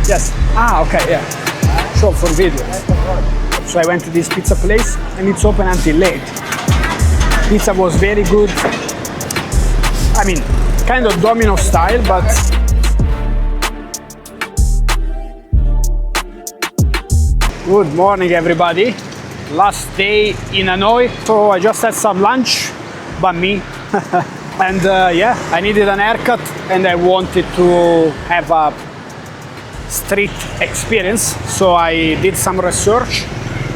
Yes. Ah, okay, yeah. Sure, for video. So I went to this pizza place and it's open until late. Pizza was very good. I mean, kind of domino style, but good morning, everybody. Last day in Hanoi, so I just had some lunch, but me. And yeah, I needed an haircut and I wanted to have a street experience, so I did some research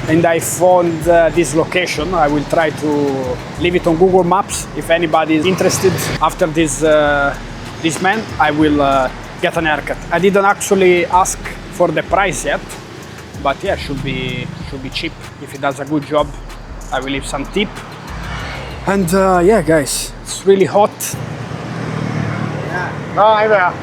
and I found this location. I will try to leave it on Google Maps if anybody is interested. After this man, I will get an haircut. I didn't actually ask for the price yet, but yeah, should be cheap. If he does a good job, I will leave some tip. And yeah, guys, it's really hot. Yeah.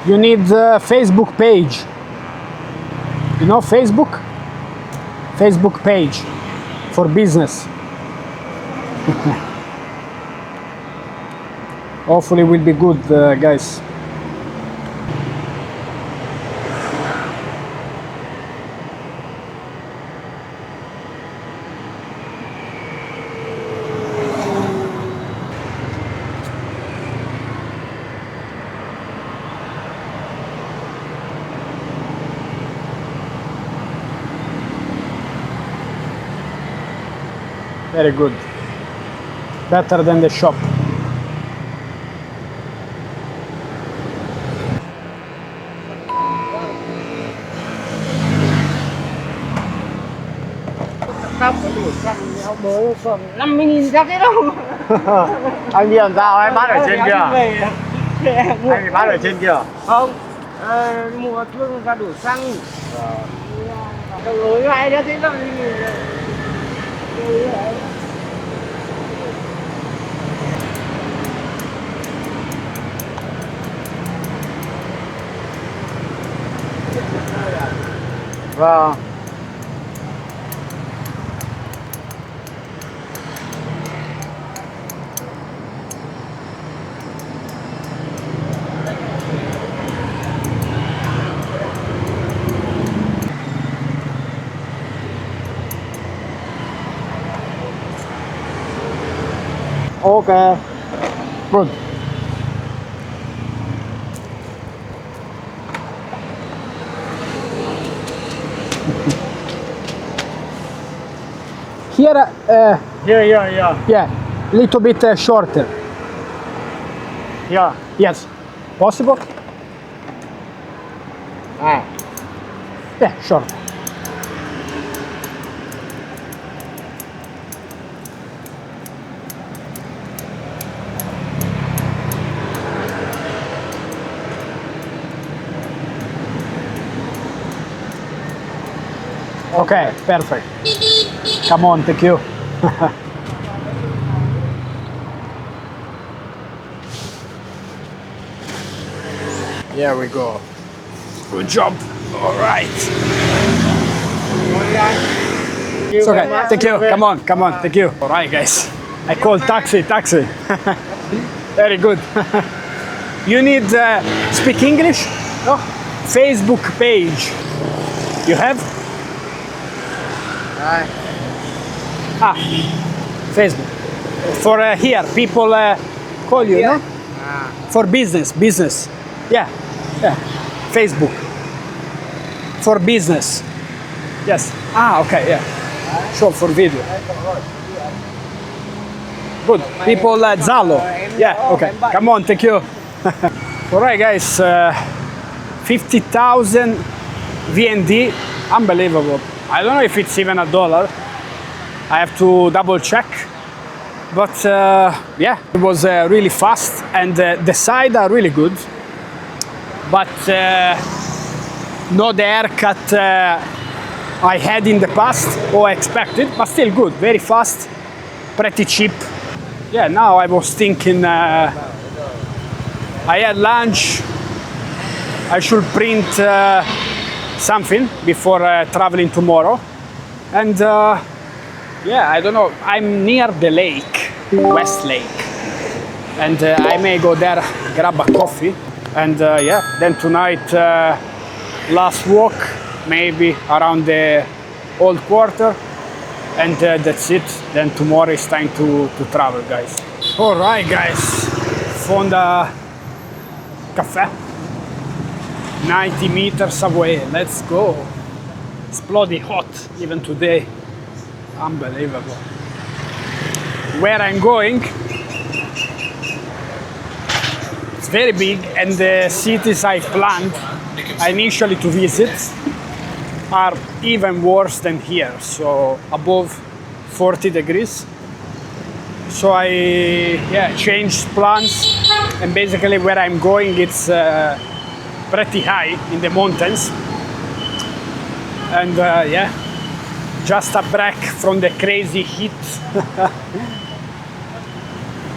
You need a Facebook page. You know Facebook? Facebook page for business. Hopefully it will be good, guys. Very good. Better than the shop. Bố khoảng 50.000 chắc đấy đâu. Anh đi làm sao ấy, bán ở trên kia à? Anh thì bán ở trên kia à? Không, mùa thương ra đổ xăng. Đầu lối lại đó thế làm gì. Vâng. Okay. Good. Here, yeah, little bit shorter. Here. Yes, possible? Ah. Yeah, sure. Okay, perfect. Come on, thank you. Here we go. Good job. All right. It's okay. Thank you. Come on, thank you. All right, guys. I called taxi. Very good. You need speak English? No. Facebook page. You have? Đây. Ah, Facebook. For here, people call you, no? À. For business. Yeah, yeah. Facebook. For business. Yes. Ah, okay, yeah. Sure, for video. Good. People Zalo. Yeah, okay. Come on, thank you. All right, guys. 50,000 VND. Unbelievable. I don't know if it's even $1. I have to double check. But yeah, it was really fast, and the side are really good. But not the haircut I had in the past or expected, but still good, very fast, pretty cheap. Yeah, now I was thinking I had lunch, I should print something before traveling tomorrow. And yeah, I don't know, I'm near the lake, West Lake. And I may go there, grab a coffee. And yeah, then tonight, last walk, maybe around the old quarter. And that's it. Then tomorrow is time to travel, guys. All right, guys. Found a cafe. 90 meters away. Let's go. It's bloody hot, even today. Unbelievable. Where I'm going, it's very big, and the cities I planned initially to visit are even worse than here, so above 40 degrees. So I changed plans, and basically where I'm going, it's pretty high in the mountains. And yeah, just a break from the crazy heat.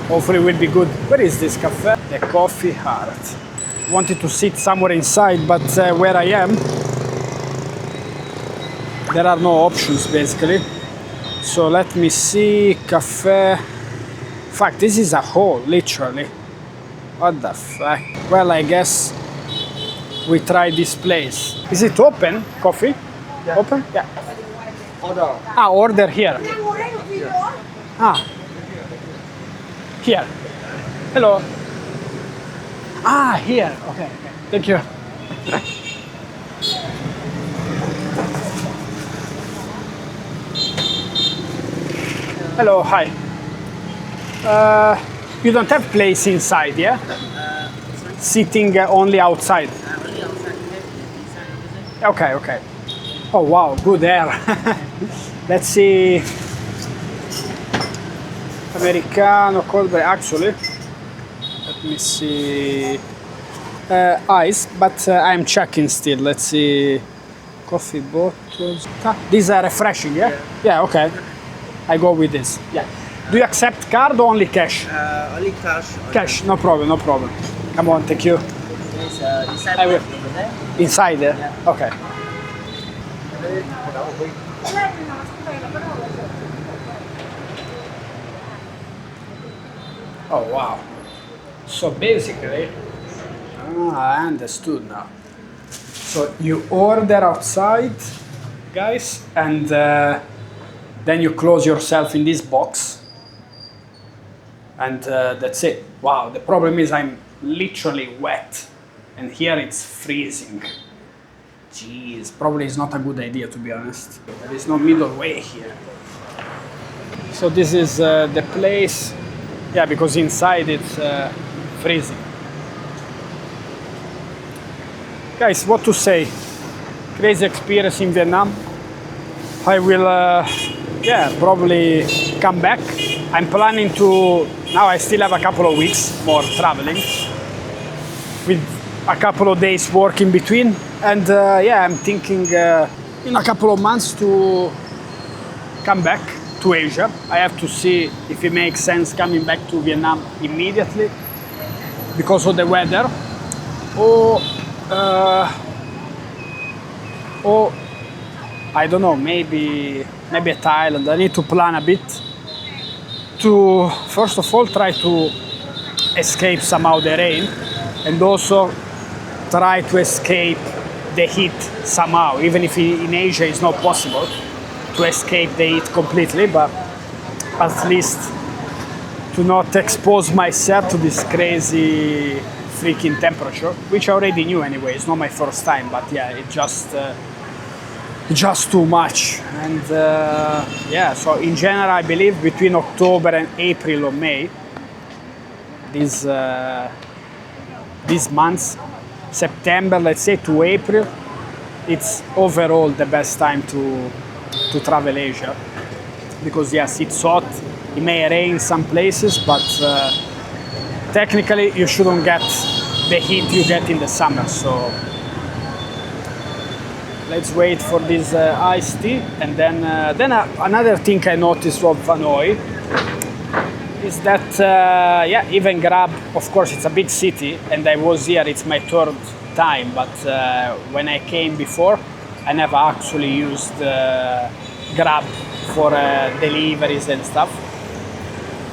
Hopefully it will be good. Where is this cafe? The Coffee Heart. Wanted to sit somewhere inside, but where I am, there are no options basically. So let me see, cafe. In fact, this is a hole, literally. What the fuck? Well, I guess we try this place. Is it open, coffee? Yeah. Open? Yeah. Order. Ah, order here. Ah. Here. Hello. Ah, here. Okay. Thank you. Hello, hi. You don't have place inside, yeah? Sitting only outside. Only outside. Inside. Okay, okay. Oh wow, good air. Let's see. Americano, cold brew. Actually, let me see. Ice, but I'm checking still. Let's see. Coffee bottles. Ah, these are refreshing, yeah? Yeah, okay. I go with this. Yeah. Do you accept card or only cash? Only cash. Cash, no problem, no problem. Come on, thank you. There's inside I will. over there. Inside there? Yeah. Okay. Oh wow. So basically, I understood now. So you order outside, guys, and then you close yourself in this box, and that's it. Wow, the problem is I'm literally wet, and here it's freezing. Jeez, probably it's not a good idea, to be honest. There is no middle way here. So this is the place. Yeah, because inside it's freezing. Guys, what to say? Crazy experience in Vietnam. I will, yeah, probably come back. I'm planning to, now I still have a couple of weeks more traveling, with a couple of days work in between. And yeah, I'm thinking in a couple of months to come back to Asia. I have to see if it makes sense coming back to Vietnam immediately because of the weather, or I don't know, maybe Thailand. I need to plan a bit to first of all try to escape somehow the rain, and also try to escape the heat somehow, even if in Asia it's not possible to escape the heat completely, but at least to not expose myself to this crazy freaking temperature, which I already knew anyway. It's not my first time, but yeah, it just too much. And yeah, so in general, I believe between October and April or May, these months, September, let's say, to April, it's overall the best time to travel Asia, because yes, it's hot. It may rain some places, but technically you shouldn't get the heat you get in the summer. So let's wait for this iced tea. And then another thing I noticed of Hanoi is that yeah, even Grab, of course it's a big city, and I was here, it's my third time, but when I came before, I never actually used Grab for deliveries and stuff.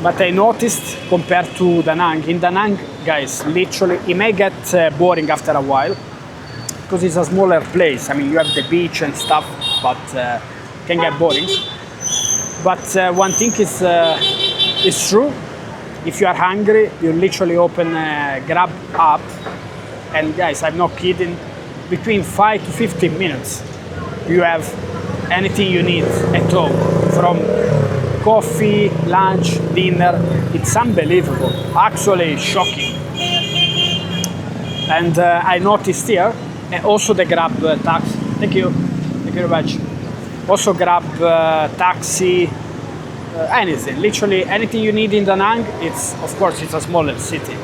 But I noticed, compared to Da Nang, in Da Nang, guys, literally, it may get boring after a while, because it's a smaller place. I mean, you have the beach and stuff, but can get boring. But one thing is true. If you are hungry, you literally open Grab app, and guys, I'm not kidding, between 5 to 15 minutes, you have anything you need at home, from coffee, lunch, dinner. It's unbelievable, actually shocking. And I noticed here, and also the Grab taxi. Thank you very much. Also Grab taxi, anything, literally anything you need in Da Nang. It's, of course, it's a smaller city.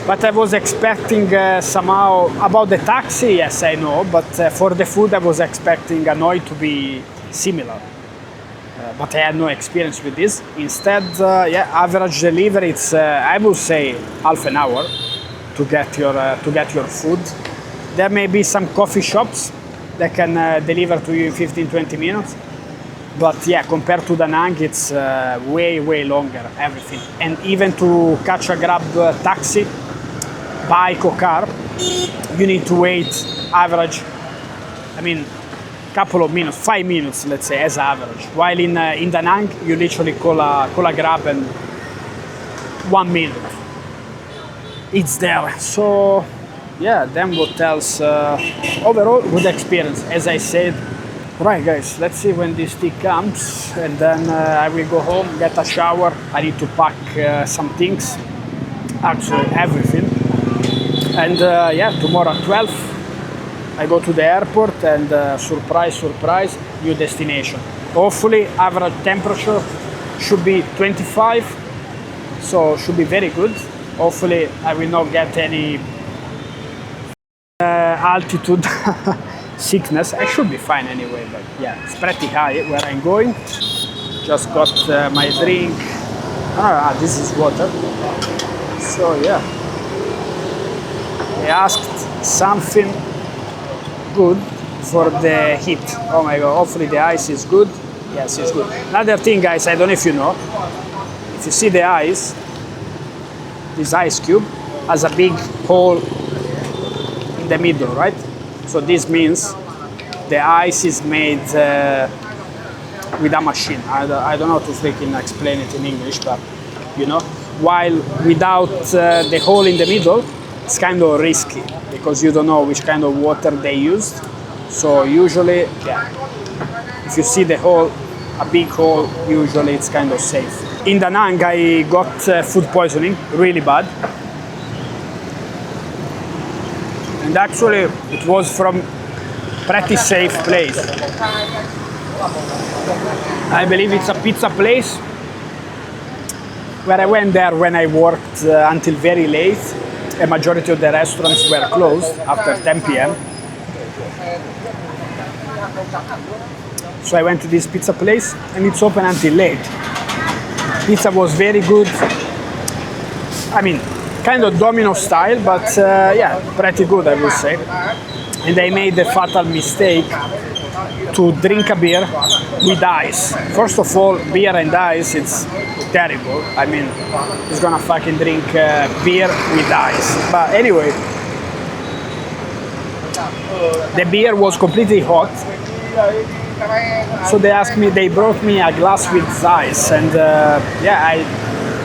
But I was expecting somehow, about the taxi, yes, I know, but for the food I was expecting Hanoi to be similar. But I had no experience with this. Instead, yeah, average delivery, it's I would say half an hour to get your food. There may be some coffee shops that can deliver to you in 15-20 minutes. But yeah, compared to Da Nang, it's way longer, everything. And even to catch a Grab taxi, bike or car, you need to wait average, I mean, couple of minutes, 5 minutes, let's say, as average. While in Da Nang, you literally call a Grab and 1 minute, it's there. So yeah, then what else? Overall, good experience, as I said. Right, guys, let's see when this tea comes, and then I will go home, get a shower. I need to pack some things, actually everything. And yeah, tomorrow at 12, I go to the airport, and surprise, new destination. Hopefully, average temperature should be 25, so should be very good. Hopefully, I will not get any altitude sickness. I should be fine anyway, but yeah, it's pretty high where I'm going. Just got my drink. Ah, this is water. So yeah, I asked something good for the heat. Oh my god, hopefully the ice is good. Yes, it's good. Another thing, guys, I don't know if you know, if you see the ice, this ice cube has a big hole in the middle, right? So this means the ice is made with a machine. I don't know how to freaking explain it in English, but you know, while without the hole in the middle, it's kind of risky because you don't know which kind of water they used. So usually, yeah, if you see the hole, a big hole, usually it's kind of safe. In Da Nang, I got food poisoning, really bad. And actually, it was from pretty safe place. I believe it's a pizza place where I went there when I worked until very late. A majority of the restaurants were closed after 10 p.m. So I went to this pizza place and it's open until late. Pizza was very good. I mean, kind of domino style, but yeah, pretty good, I would say. And I made the fatal mistake to drink a beer with ice. First of all, beer and ice, it's terrible. I mean, who's gonna fucking drink beer with ice? But anyway, the beer was completely hot. So they brought me a glass with ice, and yeah, I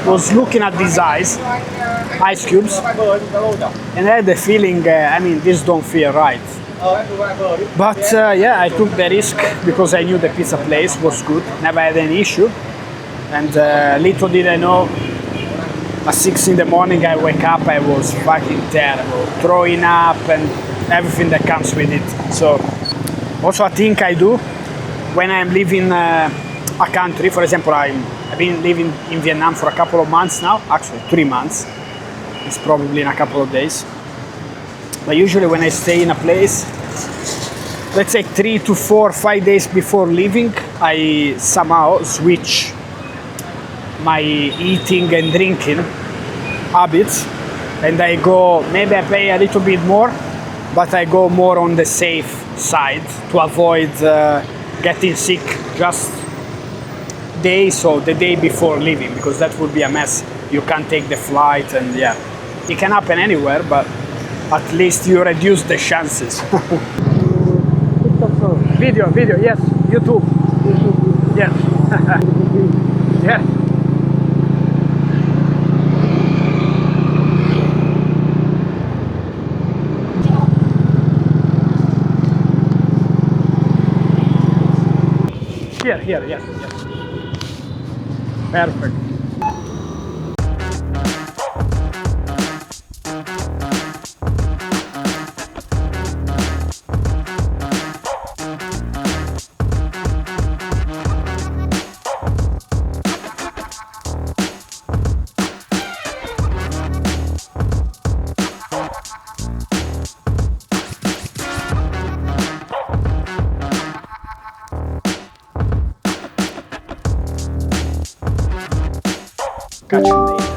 was looking at these ice cubes, and I had the feeling, I mean, this don't feel right. But yeah, I took the risk because I knew the pizza place was good, never had any issue. And little did I know, at 6 in the morning I wake up, I was fucking terrible, throwing up and everything that comes with it. So also I think I do when I'm leaving a country. For example, I've been living in Vietnam for a couple of months now, actually 3 months. It's probably in a couple of days. But usually when I stay in a place, let's say 3 to 4, 5 days before leaving, I somehow switch my eating and drinking habits, and I go, maybe I pay a little bit more, but I go more on the safe side to avoid getting sick just days or the day before leaving, because that would be a mess. You can't take the flight, and yeah, it can happen anywhere, but at least you reduce the chances. Video, yes, YouTube. Yes. Yes. Here, yes. Perfect. Catch you later.